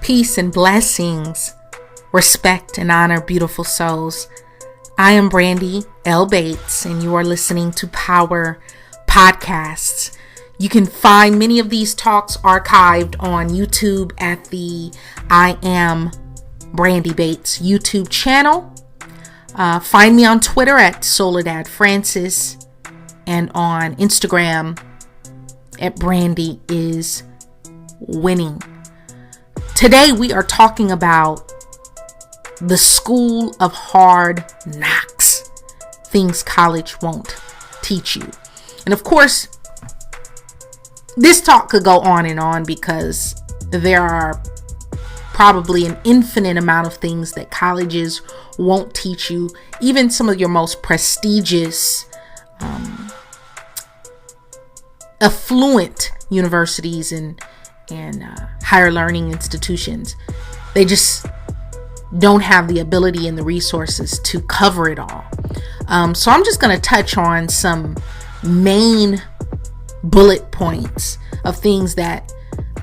Peace and blessings. Respect and honor beautiful souls. I am Brandi L and you are listening to Power Podcasts. You can find many of these talks archived on YouTube at the I Am Brandi Bates YouTube channel. Find me on Twitter at Soledad Francis and on Instagram at Brandi is Winning. Today we are talking about the school of hard knocks, things college won't teach you. And of course, this talk could go on and on because there are probably an infinite amount of things that colleges won't teach you. Even some of your most prestigious, affluent universities and higher learning institutions, they just don't have the ability and the resources to cover it all. So I'm just going to touch on some main bullet points of things that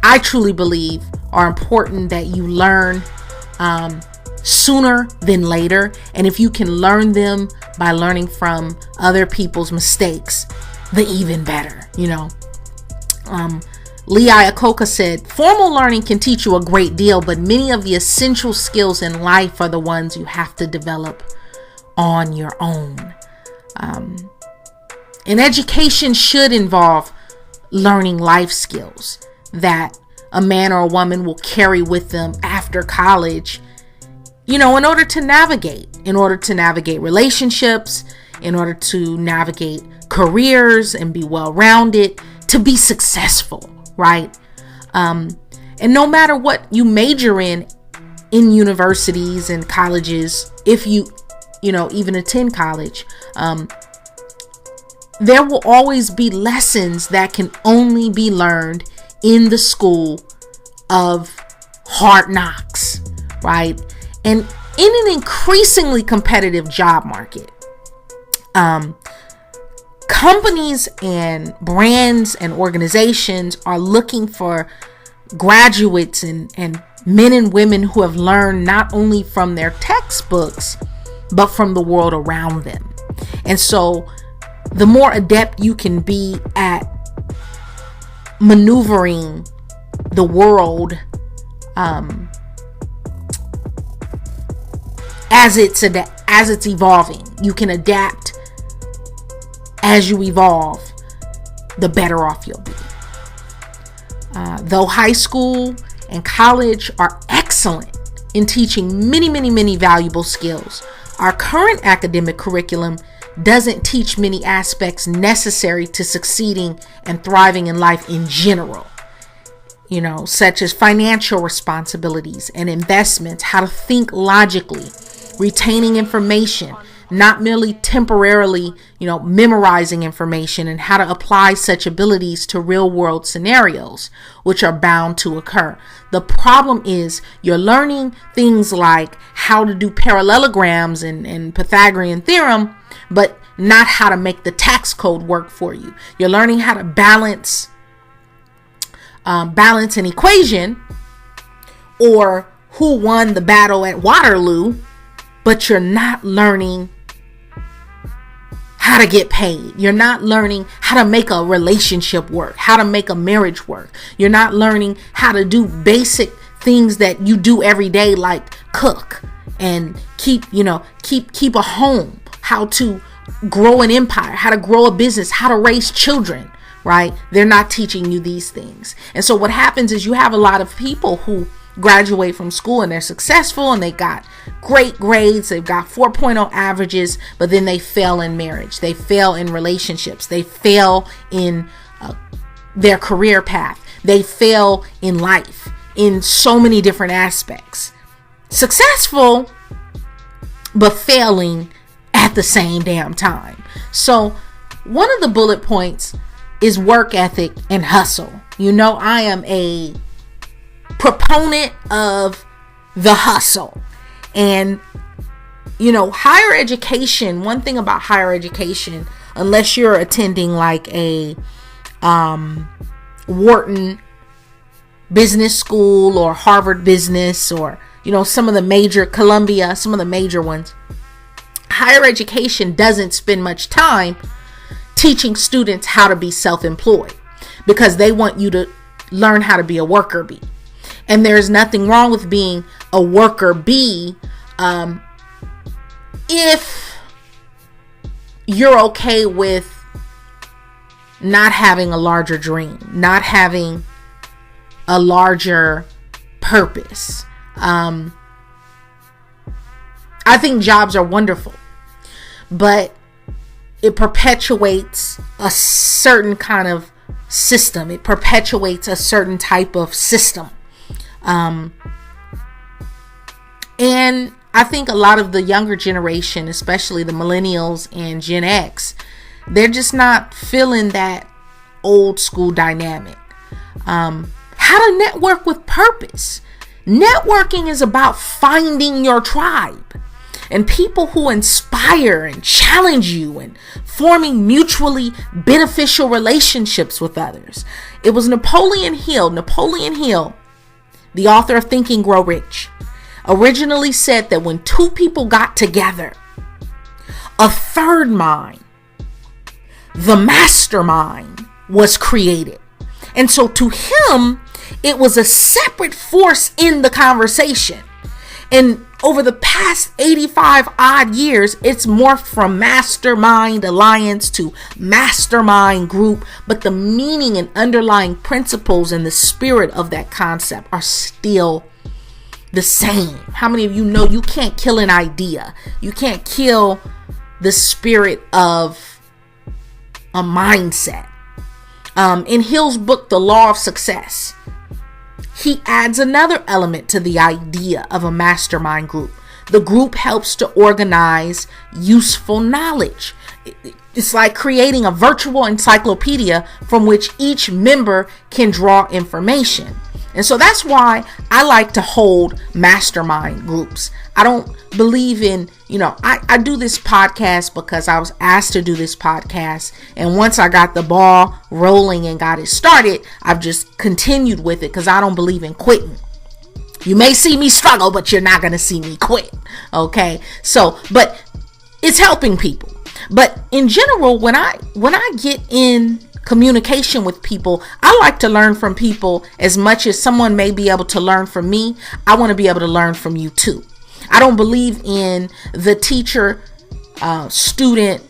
I truly believe are important that you learn sooner than later. And if you can learn them by learning from other people's mistakes, the even better, Lee Iacocca said, formal learning can teach you a great deal, but many of the essential skills in life are the ones you have to develop on your own. And education should involve learning life skills that a man or a woman will carry with them after college, in order to navigate relationships, in order to navigate careers and be well-rounded, to be successful. Right. And no matter what you major in universities and colleges, if you even attend college, there will always be lessons that can only be learned in the school of hard knocks. Right. And in an increasingly competitive job market, companies and brands and organizations are looking for graduates and men and women who have learned not only from their textbooks, but from the world around them. And so the more adept you can be at maneuvering the world as it's evolving, you can adapt. As you evolve, the better off you'll be. Though high school and college are excellent in teaching many, many, many valuable skills, our current academic curriculum doesn't teach many aspects necessary to succeeding and thriving in life in general. Such as financial responsibilities and investments, how to think logically, retaining information, not merely temporarily, memorizing information, and how to apply such abilities to real world scenarios, which are bound to occur. The problem is you're learning things like how to do parallelograms and Pythagorean theorem, but not how to make the tax code work for you. You're learning how to balance an equation or who won the battle at Waterloo, but you're not learning how to get paid. You're not learning how to make a relationship work, how to make a marriage work. You're not learning how to do basic things that you do every day, like cook and keep a home, how to grow an empire, how to grow a business, how to raise children, right? They're not teaching you these things. And so what happens is you have a lot of people who graduate from school and they're successful and they got great grades, they've got 4.0 averages, but then they fail in marriage, they fail in relationships, they fail in their career path, they fail in life in so many different aspects. Successful, but failing at the same damn time. So one of the bullet points is work ethic and hustle. I am a proponent of the hustle. And higher education, one thing about higher education, unless you're attending like a Wharton business school or Harvard Business or, some of the major Columbia, some of the major ones. Higher education doesn't spend much time teaching students how to be self-employed because they want you to learn how to be a worker bee. And there's nothing wrong with being a worker bee if you're okay with not having a larger dream, not having a larger purpose. I think jobs are wonderful, but it perpetuates a certain kind of system. It perpetuates a certain type of system. And I think a lot of the younger generation, especially the millennials and Gen X, they're just not feeling that old school dynamic. How to network with purpose. Networking is about finding your tribe and people who inspire and challenge you and forming mutually beneficial relationships with others. It was Napoleon Hill, the author of Think and Grow Rich, originally said that when two people got together, a third mind, the mastermind, was created. And so to him, it was a separate force in the conversation. And over the past 85 odd years, it's morphed from mastermind alliance to mastermind group. But the meaning and underlying principles and the spirit of that concept are still the same. How many of you know you can't kill an idea? You can't kill the spirit of a mindset. In Hill's book, The Law of Success, he adds another element to the idea of a mastermind group. The group helps to organize useful knowledge. It's like creating a virtual encyclopedia from which each member can draw information. And so that's why I like to hold mastermind groups. I don't believe in, I do this podcast because I was asked to do this podcast. And once I got the ball rolling and got it started, I've just continued with it because I don't believe in quitting. You may see me struggle, but you're not going to see me quit. Okay. So, but it's helping people. But in general, when I get in communication with people, I like to learn from people as much as someone may be able to learn from me. I want to be able to learn from you too. I don't believe in the teacher student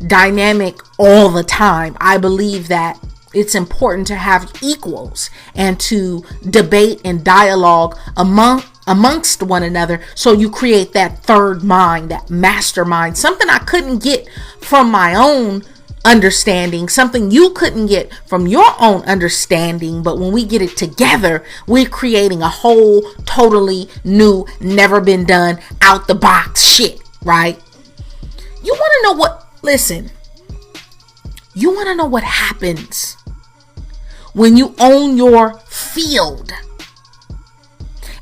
dynamic all the time. I believe that it's important to have equals and to debate and dialogue amongst one another, so you create that third mind, that mastermind, something I couldn't get from my own understanding, something you couldn't get from your own understanding. But when we get it together, we're creating a whole totally new, never been done, out the box shit, right? You want to know you want to know what happens when you own your field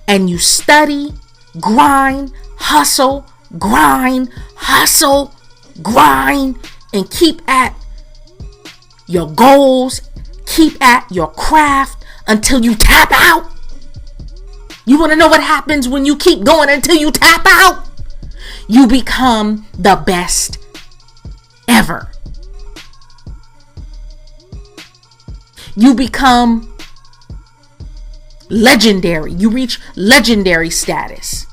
and you study, grind, hustle, and keep at your goals, keep at your craft until you tap out. You want to know what happens when you keep going until you tap out? You become the best ever. You become legendary. You reach legendary status.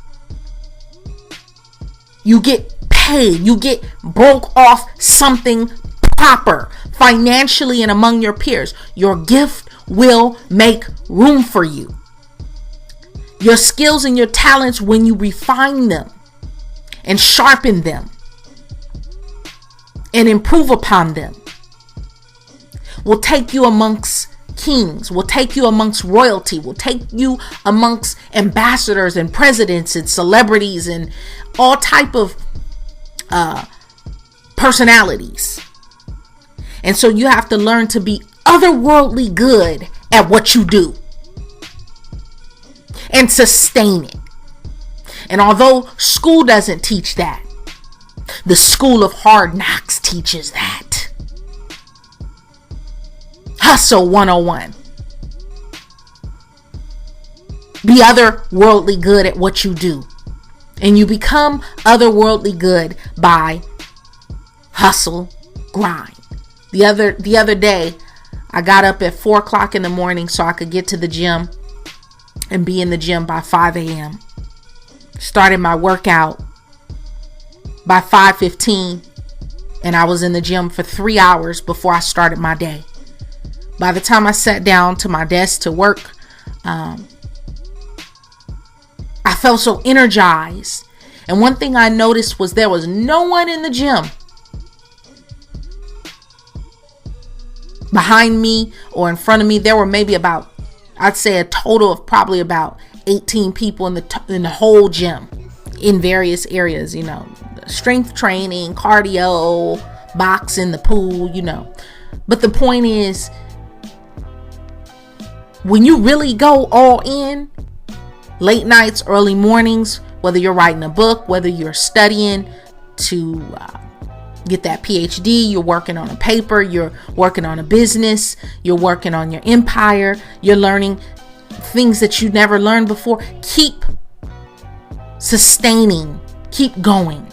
You get paid. You get broke off something proper financially and among your peers. Your gift will make room for you. Your skills and your talents, when you refine them and sharpen them and improve upon them, will take you amongst kings, will take you amongst royalty, will take you amongst ambassadors and presidents and celebrities and all type of personalities. And so you have to learn to be otherworldly good at what you do and sustain it. And although school doesn't teach that, the school of hard knocks teaches that. Hustle 101. be otherworldly good at what you do. And you become otherworldly good by hustle, grind. The other day, I got up at 4 o'clock in the morning so I could get to the gym and be in the gym by 5 a.m. Started my workout by 5:15, and I was in the gym for 3 hours before I started my day. By the time I sat down to my desk to work, I felt so energized. And one thing I noticed was there was no one in the gym. Behind me or in front of me, there were maybe about, I'd say a total of probably about 18 people in the whole gym in various areas, strength training, cardio, boxing, the pool, But the point is, when you really go all in, late nights, early mornings, whether you're writing a book, whether you're studying to get that PhD, you're working on a paper, you're working on a business, you're working on your empire, you're learning things that you never learned before. Keep sustaining, keep going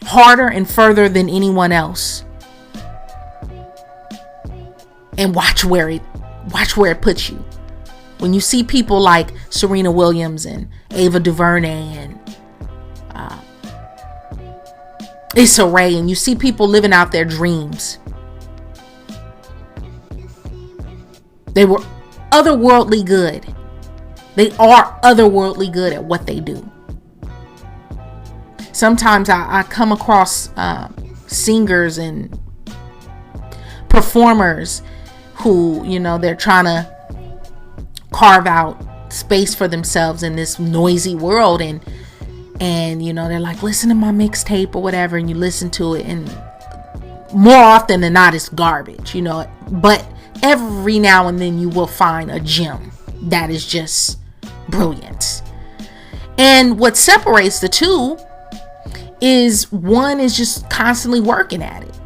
harder and further than anyone else, and watch where it puts you. When you see people like Serena Williams and Ava DuVernay and Issa Rae, and you see people living out their dreams, they were otherworldly good. They are otherworldly good at what they do. Sometimes I come across singers and performers who, they're trying to carve out space for themselves in this noisy world, and they're like, listen to my mixtape or whatever, and you listen to it, and more often than not it's garbage, but every now and then you will find a gem that is just brilliant. And what separates the two is one is just constantly working at it.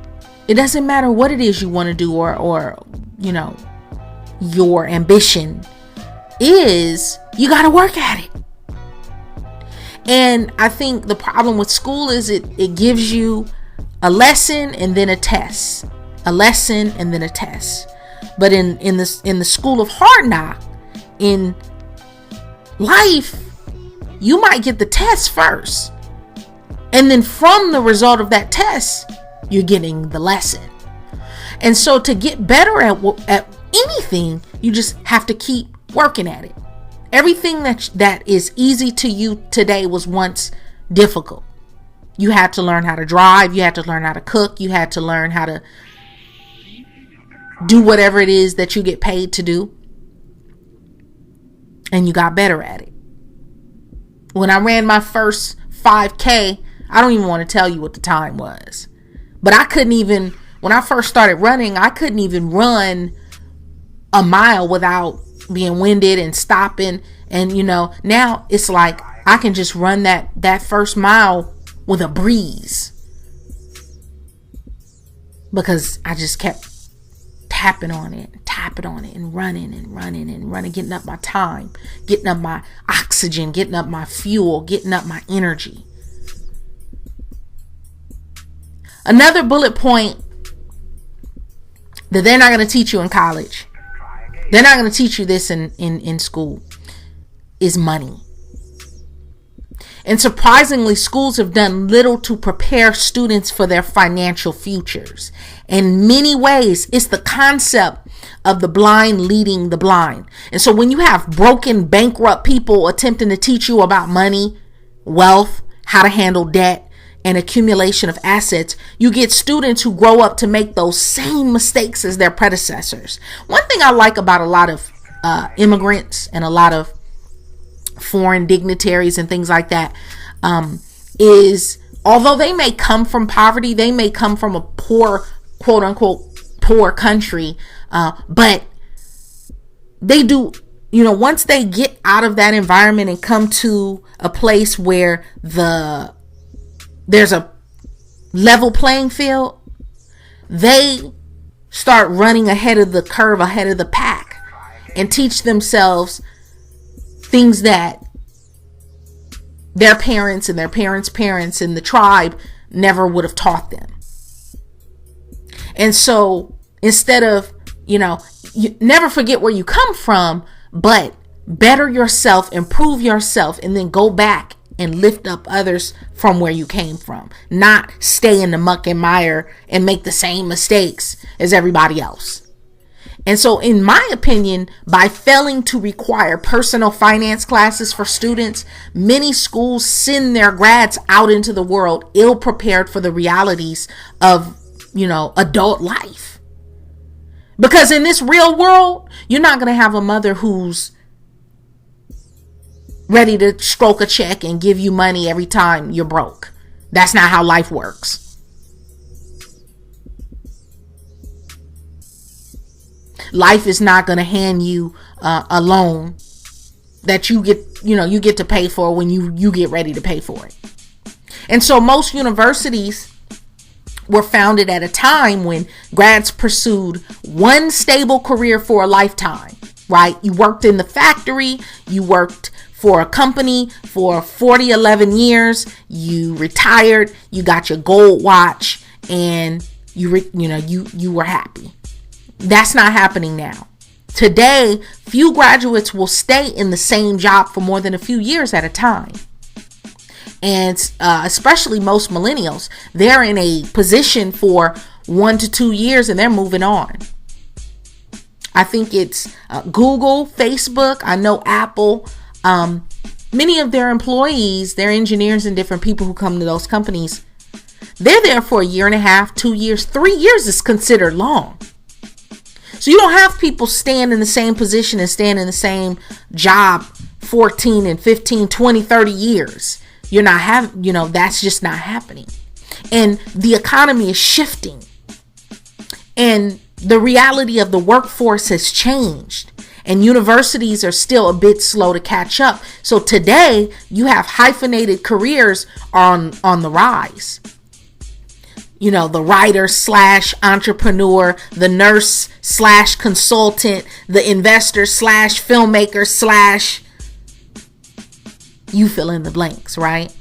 It doesn't matter what it is you want to do or your ambition is, you got to work at it. And I think the problem with school is it gives you a lesson and then a test, a lesson and then a test. But in the school of hard knock, in life, you might get the test first, and then from the result of that test, you're getting the lesson. And so to get better at anything, you just have to keep working at it. Everything that is easy to you today was once difficult. You had to learn how to drive. You had to learn how to cook. You had to learn how to do whatever it is that you get paid to do. And you got better at it. When I ran my first 5K, I don't even want to tell you what the time was. But when I first started running, I couldn't even run a mile without being winded and stopping. And now it's like I can just run that first mile with a breeze, because I just kept tapping on it and running, getting up my time, getting up my oxygen, getting up my fuel, getting up my energy. Another bullet point that they're not going to teach you in college, they're not going to teach you this in school, is money. And surprisingly, schools have done little to prepare students for their financial futures. In many ways, it's the concept of the blind leading the blind. And so when you have broken, bankrupt people attempting to teach you about money, wealth, how to handle debt, and accumulation of assets, you get students who grow up to make those same mistakes as their predecessors. One thing I like about a lot of immigrants and a lot of foreign dignitaries and things like that, is although they may come from poverty, they may come from a poor, quote unquote, poor country, but they do, once they get out of that environment and come to a place where there's a level playing field, they start running ahead of the curve, ahead of the pack. and teach themselves things that their parents and their parents' parents and the tribe never would have taught them. And so instead of, you never forget where you come from, but better yourself, improve yourself, and then go back and lift up others from where you came from. Not stay in the muck and mire and make the same mistakes as everybody else. And so, in my opinion, by failing to require personal finance classes for students, many schools send their grads out into the world ill prepared for the realities of, adult life. Because in this real world, you're not going to have a mother who's ready to stroke a check and give you money every time you're broke. That's not how life works. Life is not going to hand you a loan that you get to pay for when you get ready to pay for it. And so most universities were founded at a time when grads pursued one stable career for a lifetime, right? You worked in the factory, you worked for a company for 11 years, you retired, you got your gold watch, and you were happy. That's not happening now. Today, few graduates will stay in the same job for more than a few years at a time. And especially most millennials, they're in a position for 1 to 2 years and they're moving on. I think it's Google, Facebook, I know Apple. Many of their employees, their engineers and different people who come to those companies, they're there for a year and a half, 2 years, 3 years is considered long. So you don't have people staying in the same position and staying in the same job 14 and 15, 20, 30 years. You're not having, that's just not happening. And the economy is shifting. And the reality of the workforce has changed. And universities are still a bit slow to catch up. So today you have hyphenated careers on the rise. The writer / entrepreneur, the nurse / consultant, the investor / filmmaker / you fill in the blanks, right?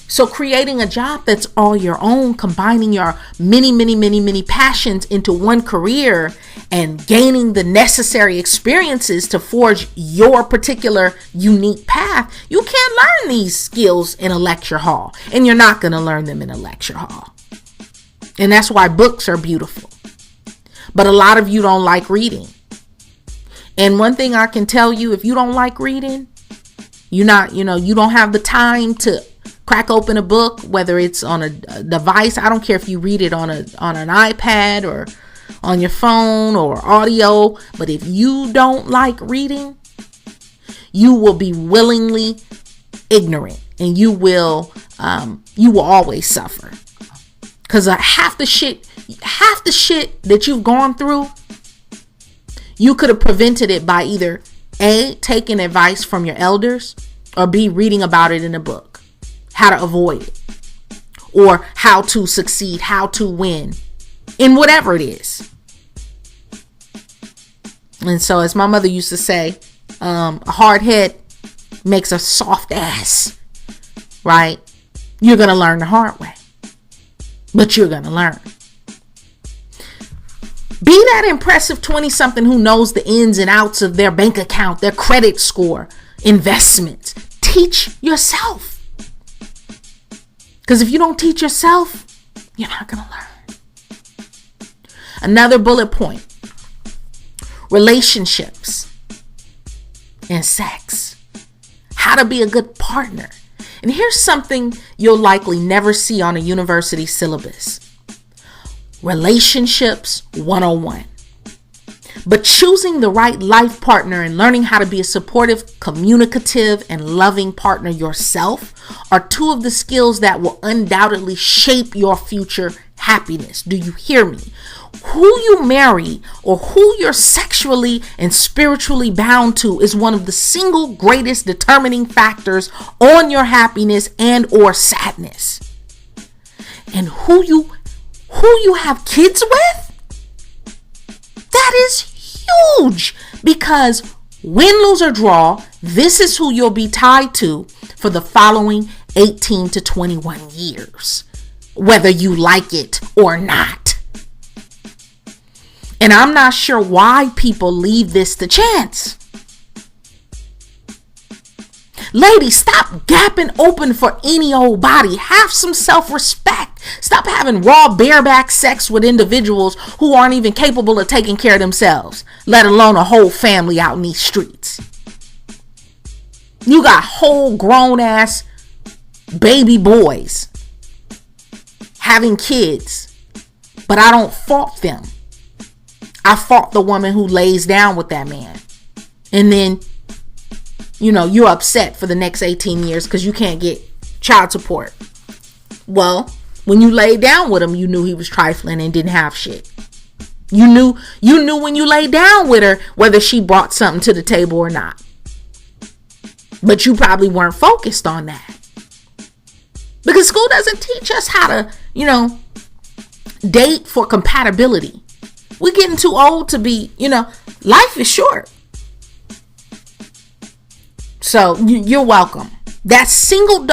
So creating a job that's all your own, combining your many passions into one career and gaining the necessary experiences to forge your particular unique path. You can't learn these skills in a lecture hall, and you're not going to learn them in a lecture hall. And that's why books are beautiful. But a lot of you don't like reading. And one thing I can tell you, if you don't like reading, you don't have the time to crack open a book, whether it's on a device. I don't care if you read it on an iPad or on your phone or audio. But if you don't like reading, you will be willingly ignorant, and you will always suffer. Because half the shit that you've gone through, you could have prevented it by either A, taking advice from your elders, or B, reading about it in a book. How to avoid it, or how to succeed, how to win in whatever it is. And so, as my mother used to say, a hard head makes a soft ass, right? You're going to learn the hard way. But you're going to learn. Be that impressive 20-something who knows the ins and outs of their bank account, their credit score, investments. Teach yourself. Because if you don't teach yourself, you're not going to learn. Another bullet point. Relationships and sex. How to be a good partner. And here's something you'll likely never see on a university syllabus. Relationships 101. But choosing the right life partner and learning how to be a supportive, communicative, and loving partner yourself are two of the skills that will undoubtedly shape your future happiness. Do you hear me? Who you marry or who you're sexually and spiritually bound to is one of the single greatest determining factors on your happiness and or sadness. And who you have kids with, that is huge, because win, lose, or draw, this is who you'll be tied to for the following 18 to 21 years, whether you like it or not. And I'm not sure why people leave this to chance. Ladies, stop gapping open for any old body. Have some self-respect. Stop having raw bareback sex with individuals who aren't even capable of taking care of themselves, let alone a whole family out in these streets. You got whole grown ass baby boys having kids, but I don't fault them. I fault the woman who lays down with that man. And then, you're upset for the next 18 years because you can't get child support. Well, when you laid down with him, you knew he was trifling and didn't have shit. You knew when you laid down with her whether she brought something to the table or not. But you probably weren't focused on that. Because school doesn't teach us how to, date for compatibility. We're getting too old to be, life is short. So you're welcome. That single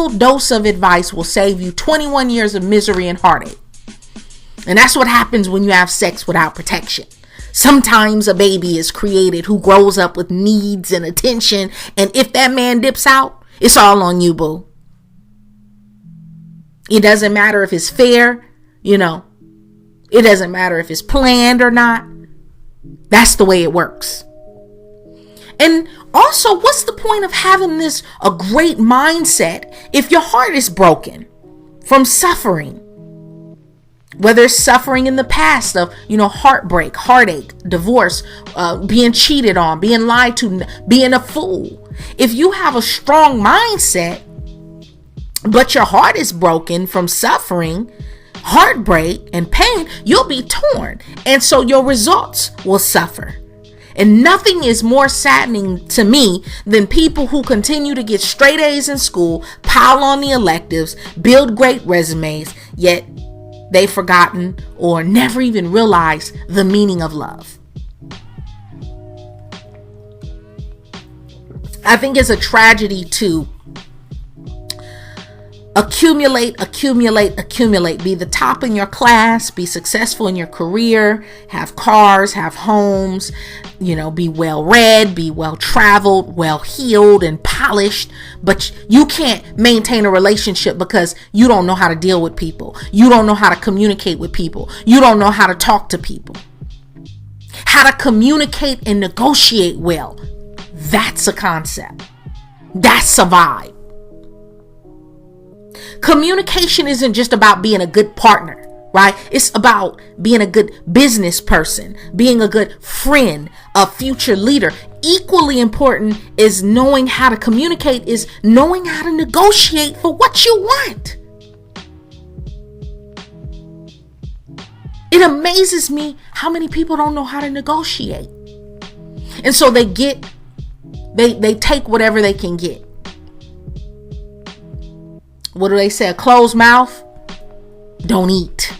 dose of advice will save you 21 years of misery and heartache. And that's what happens when you have sex without protection. Sometimes a baby is created who grows up with needs and attention. And if that man dips out, it's all on you, boo. It doesn't matter if it's fair, It doesn't matter if it's planned or not. That's the way it works. And also, what's the point of having a great mindset if your heart is broken from suffering? Whether it's suffering in the past of, heartbreak, heartache, divorce, being cheated on, being lied to, being a fool. If you have a strong mindset, but your heart is broken from suffering, heartbreak, and pain, you'll be torn. And so your results will suffer. And nothing is more saddening to me than people who continue to get straight A's in school, pile on the electives, build great resumes, yet they've forgotten or never even realized the meaning of love. I think it's a tragedy to accumulate, be the top in your class, be successful in your career, have cars, have homes, be well read, be well traveled, well heeled and polished, but you can't maintain a relationship because you don't know how to deal with people. You don't know how to communicate with people. You don't know how to talk to people. How to communicate and negotiate well. That's a concept. That's a vibe. Communication isn't just about being a good partner, right? It's about being a good business person, being a good friend, a future leader. Equally important is knowing how to communicate, is knowing how to negotiate for what you want. It amazes me how many people don't know how to negotiate. And so they take whatever they can get. What do they say? A closed mouth don't eat.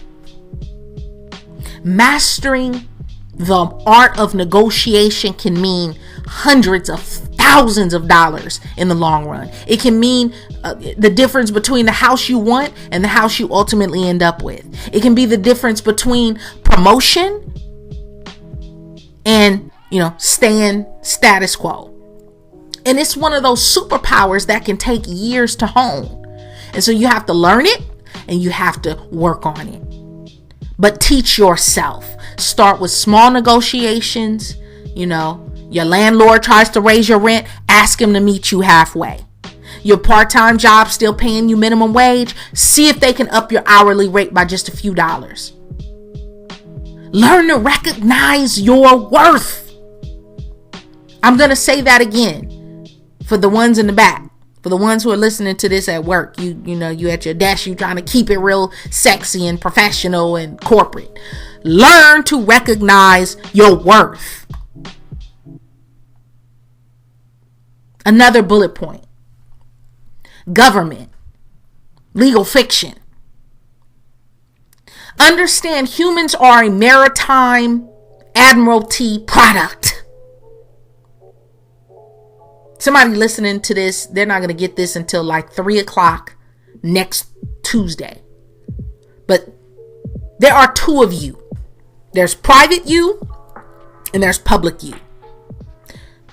Mastering the art of negotiation can mean hundreds of thousands of dollars in the long run. It can mean the difference between the house you want and the house you ultimately end up with. It can be the difference between promotion and, staying status quo. And it's one of those superpowers that can take years to hone. And so you have to learn it and you have to work on it. But teach yourself. Start with small negotiations. Your landlord tries to raise your rent. Ask him to meet you halfway. Your part-time job still paying you minimum wage. See if they can up your hourly rate by just a few dollars. Learn to recognize your worth. I'm going to say that again for the ones in the back. For the ones who are listening to this at work, you at your desk, you trying to keep it real sexy and professional and corporate. Learn to recognize your worth. Another bullet point. Government. Legal fiction. Understand humans are a maritime Admiralty product. Somebody listening to this, they're not going to get this until like 3:00 next Tuesday. But there are two of you. There's private you and there's public you.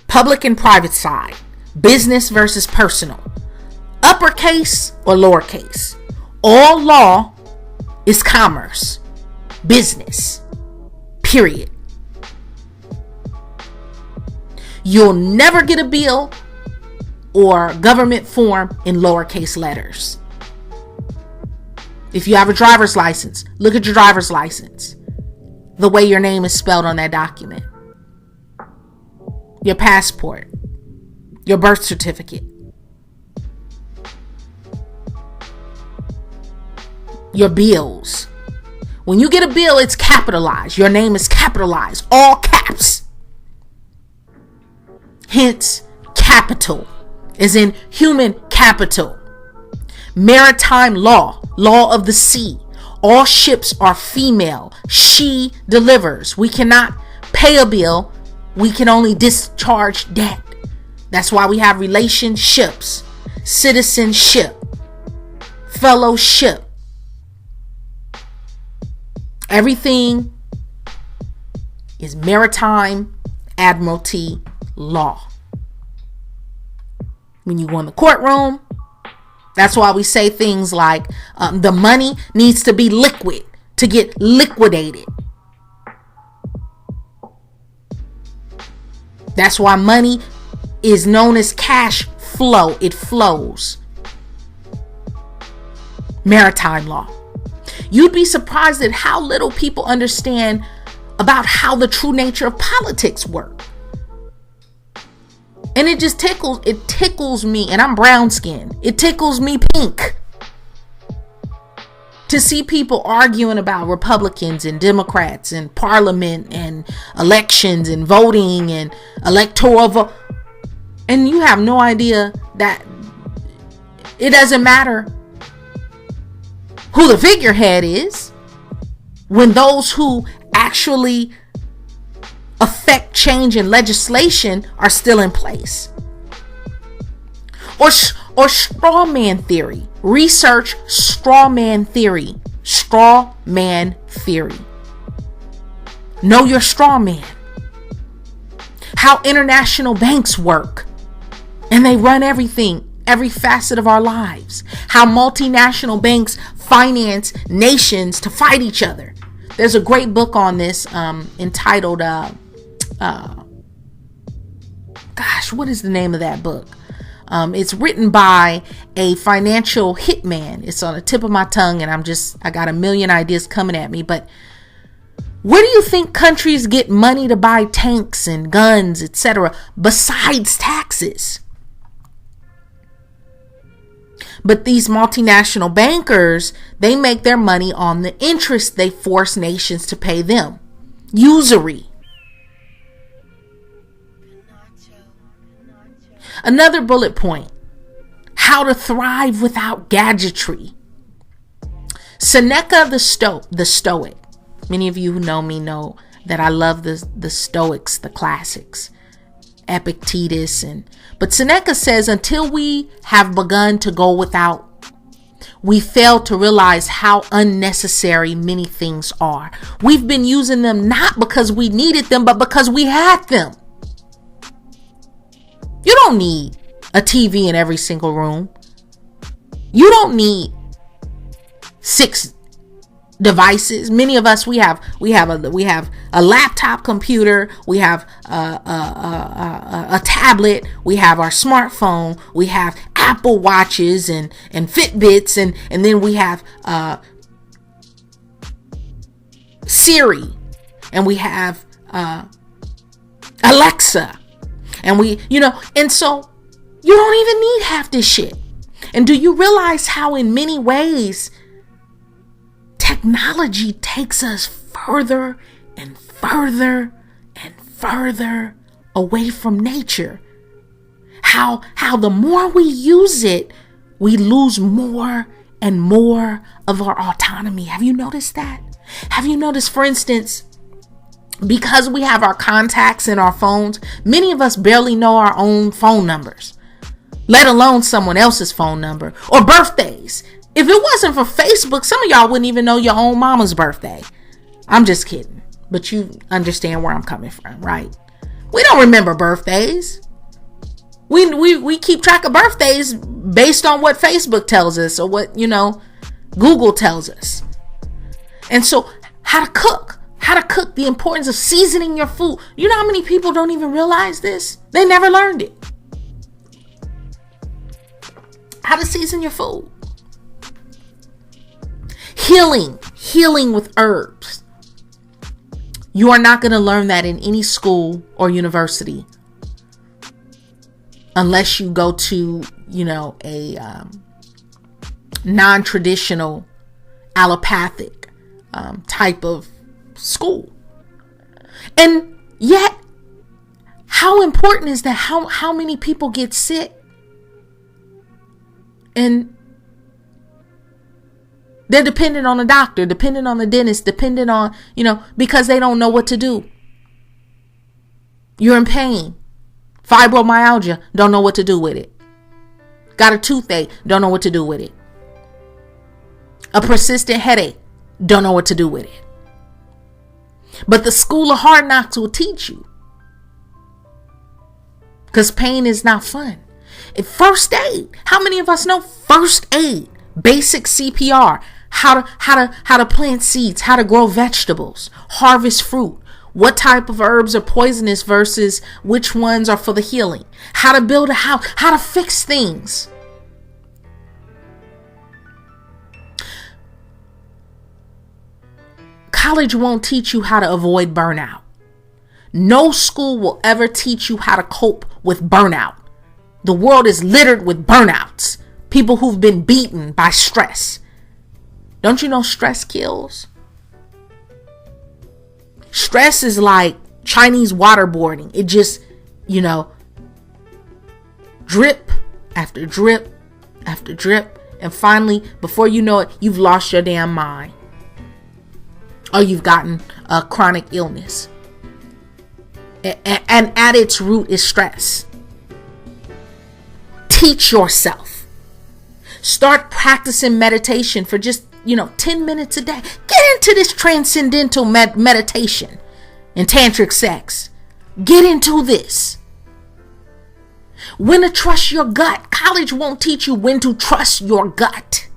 Public and private side. Business versus personal. Uppercase or lowercase. All law is commerce. Business. Period. You'll never get a bill or government form in lowercase letters. If you have a driver's license, look at your driver's license. The way your name is spelled on that document. Your passport. Your birth certificate. Your bills. When you get a bill, it's capitalized. Your name is capitalized. All caps. Hence, capital is in human capital. Maritime law, law of the sea. All ships are female. She delivers. We cannot pay a bill. We can only discharge debt. That's why we have relationships, citizenship, fellowship. Everything is maritime admiralty law. When you go in the courtroom, that's why we say things like the money needs to be liquid to get liquidated. That's why money is known as cash flow. It flows. Maritime law. You'd be surprised at how little people understand about how the true nature of politics work. And it just tickles me, and I'm brown skinned. It tickles me pink to see people arguing about Republicans and Democrats and parliament and elections and voting and electoral vote. And you have no idea that it doesn't matter who the figurehead is when those who actually affect change in legislation are still in place. Or straw man theory. Research straw man theory. Straw man theory. Know your straw man. How international banks work. And they run everything, every facet of our lives. How multinational banks finance nations to fight each other. There's a great book on this entitled, what is the name of that book? It's written by a financial hitman. It's on the tip of my tongue, and I got a million ideas coming at me. But where do you think countries get money to buy tanks and guns, etc., besides taxes? But these multinational bankers, they make their money on the interest they force nations to pay them. Usury. Another bullet point. How to thrive without gadgetry. Seneca the Stoic. Many of you who know me know that I love the Stoics, the classics. Epictetus but Seneca says, until we have begun to go without, we fail to realize how unnecessary many things are. We've been using them not because we needed them, but because we had them. You don't need a TV in every single room. You don't need 6 devices. Many of us, we have a laptop computer, we have a tablet, we have our smartphone, we have Apple Watches and Fitbits, and then we have Siri, and we have Alexa, and and so you don't even need half this shit. And do you realize how in many ways technology takes us further and further and further away from nature? How the more we use it, we lose more and more of our autonomy. Have you noticed that? Have you noticed, for instance, Because we have our contacts in our phones, many of us barely know our own phone numbers, let alone someone else's phone number or birthdays. If it wasn't for Facebook, some of y'all wouldn't even know your own mama's birthday. I'm just kidding, but you understand where I'm coming from, right? We don't remember birthdays. We keep track of birthdays based on what Facebook tells us or what, Google tells us. And so how to cook, the importance of seasoning your food. You know how many people don't even realize this? They never learned it. How to season your food. Healing with herbs. You are not going to learn that in any school or university unless you go to, a non-traditional allopathic type of school. And yet, how important is that? How many people get sick and they're dependent on a doctor, dependent on the dentist, dependent on, because they don't know what to do. You're in pain. Fibromyalgia, don't know what to do with it. Got a toothache, don't know what to do with it. A persistent headache, don't know what to do with it. But the school of hard knocks will teach you. Because pain is not fun. First aid. How many of us know first aid? Basic CPR. How to plant seeds, how to grow vegetables, harvest fruit, what type of herbs are poisonous versus which ones are for the healing, how to build a house, how to fix things. College won't teach you how to avoid burnout. No school will ever teach you how to cope with burnout. The world is littered with burnouts. People who've been beaten by stress. Don't you know stress kills? Stress is like Chinese waterboarding. It just, drip after drip after drip. And finally, before you know it, you've lost your damn mind. Or you've gotten a chronic illness. And at its root is stress. Teach yourself. Start practicing meditation for just 10 minutes a day. Get into this transcendental meditation and tantric sex. Get into this. When to trust your gut. College won't teach you when to trust your gut.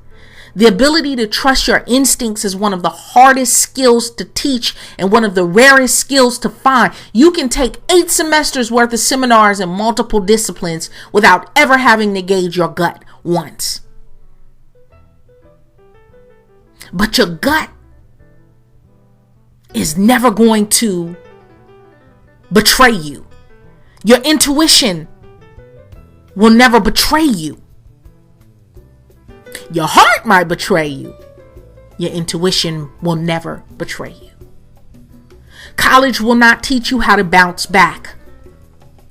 The ability to trust your instincts is one of the hardest skills to teach and one of the rarest skills to find. You can take 8 semesters worth of seminars in multiple disciplines without ever having to gauge your gut once. But your gut is never going to betray you. Your intuition will never betray you. Your heart might betray you. Your intuition will never betray you. College will not teach you how to bounce back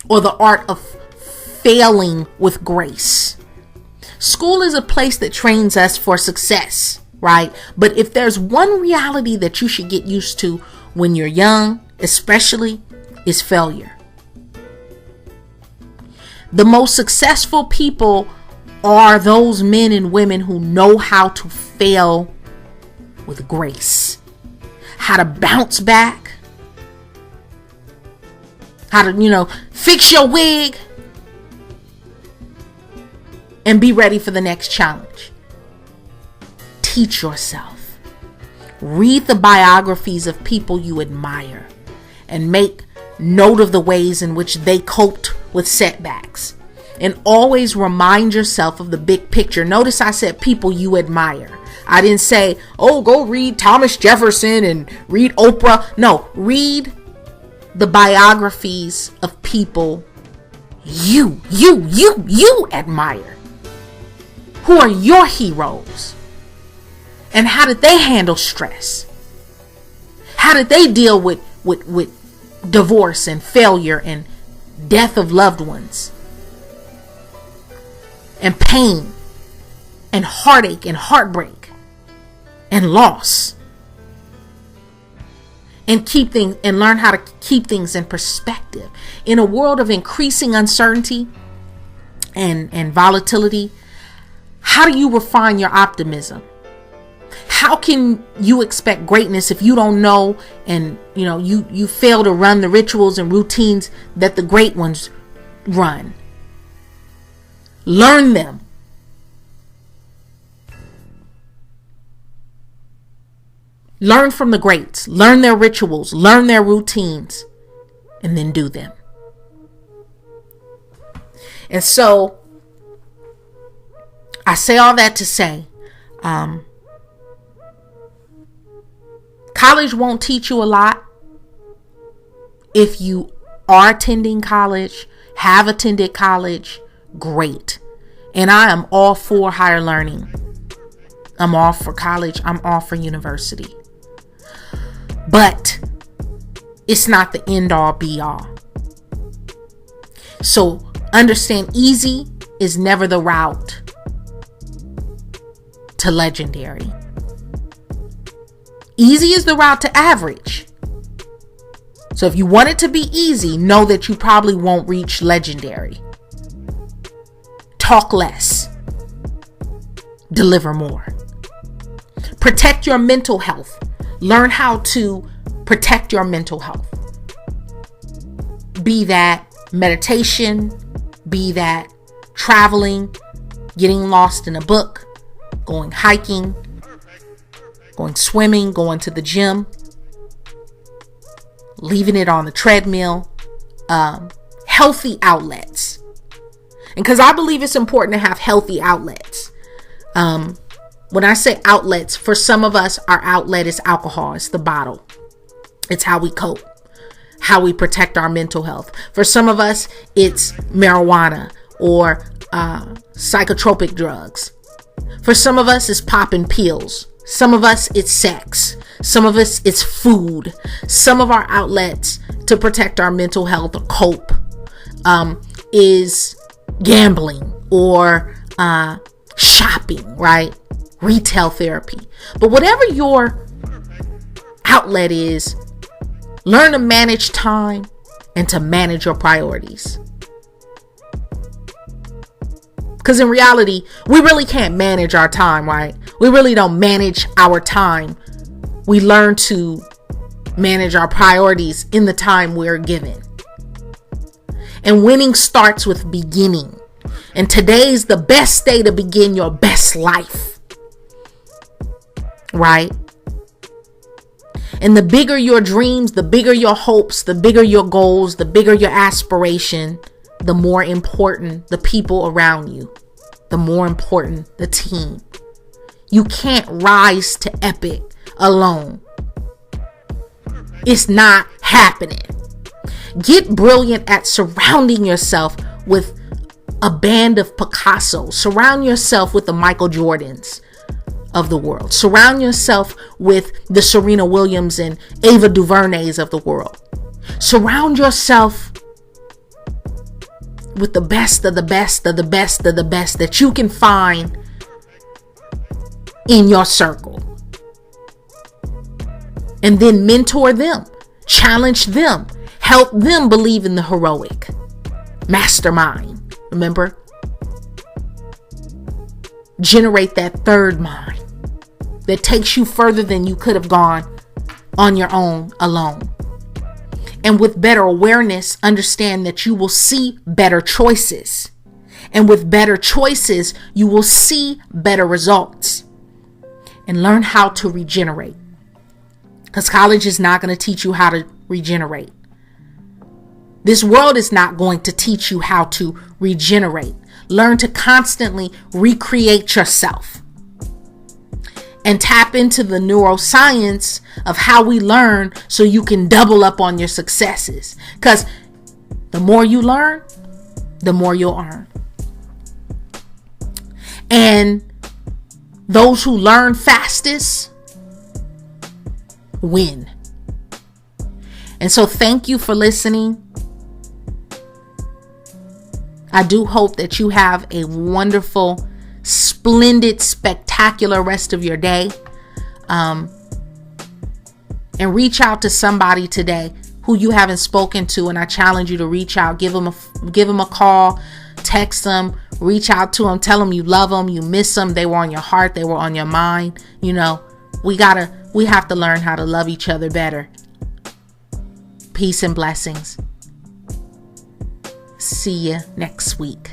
or the art of failing with grace. School is a place that trains us for success. Right? But if there's one reality that you should get used to when you're young, especially, is failure. The most successful people are those men and women who know how to fail with grace, how to bounce back, how to, fix your wig and be ready for the next challenge. Teach yourself. Read the biographies of people you admire and make note of the ways in which they coped with setbacks. And always remind yourself of the big picture. Notice I said people you admire. I didn't say, go read Thomas Jefferson and read Oprah. No, read the biographies of people you admire. Who are your heroes? And how did they handle stress? How did they deal with divorce and failure and death of loved ones? And pain and heartache and heartbreak and loss. and learn how to keep things in perspective. In a world of increasing uncertainty and volatility, how do you refine your optimism? How can you expect greatness if you don't know and you fail to run the rituals and routines that the great ones run? Learn them. Learn from the greats. Learn their rituals. Learn their routines. And then do them. And so, I say all that to say, college won't teach you a lot. If you are attending college, have attended college, great. And I am all for higher learning. I'm all for college. I'm all for university. But it's not the end all be all. So understand, easy is never the route to legendary. Easy is the route to average. So if you want it to be easy, know that you probably won't reach legendary. Talk less. Deliver more. Protect your mental health. Learn how to protect your mental health. Be that meditation, be that traveling, getting lost in a book, going hiking, going swimming, going to the gym, leaving it on the treadmill, healthy outlets. And because I believe it's important to have healthy outlets. When I say outlets, for some of us, our outlet is alcohol. It's the bottle. It's how we cope, how we protect our mental health. For some of us, it's marijuana or psychotropic drugs. For some of us, it's popping pills. Some of us, it's sex. Some of us, it's food. Some of our outlets to protect our mental health or cope is gambling or shopping, right? Retail therapy. But whatever your outlet is, learn to manage time and to manage your priorities. Because in reality, we really can't manage our time, right? We really don't manage our time. We learn to manage our priorities in the time we're given. And winning starts with beginning. And today's the best day to begin your best life. Right? And the bigger your dreams, the bigger your hopes, the bigger your goals, the bigger your aspiration, the more important the people around you, the more important the team. You can't rise to epic alone. It's not happening. Get brilliant at surrounding yourself with a band of Picassos. Surround yourself with the Michael Jordans of the world. Surround yourself with the Serena Williams and Ava DuVernays of the world. Surround yourself with the best of the best of the best of the best that you can find in your circle. And then mentor them, challenge them, help them believe in the heroic. Mastermind, remember? Generate that third mind that takes you further than you could have gone on your own alone. And with better awareness, understand that you will see better choices. And with better choices, you will see better results. And learn how to regenerate. Because college is not going to teach you how to regenerate. This world is not going to teach you how to regenerate. Learn to constantly recreate yourself. And tap into the neuroscience of how we learn so you can double up on your successes. Because the more you learn, the more you'll earn. And those who learn fastest win. And so thank you for listening. I do hope that you have a wonderful, splendid, spectacular rest of your day. And reach out to somebody today who you haven't spoken to, and I challenge you to reach out. Give them a call, text them, reach out to them, tell them you love them, you miss them, they were on your heart, they were on your mind. You know, we have to learn how to love each other better. Peace and blessings. See you next week.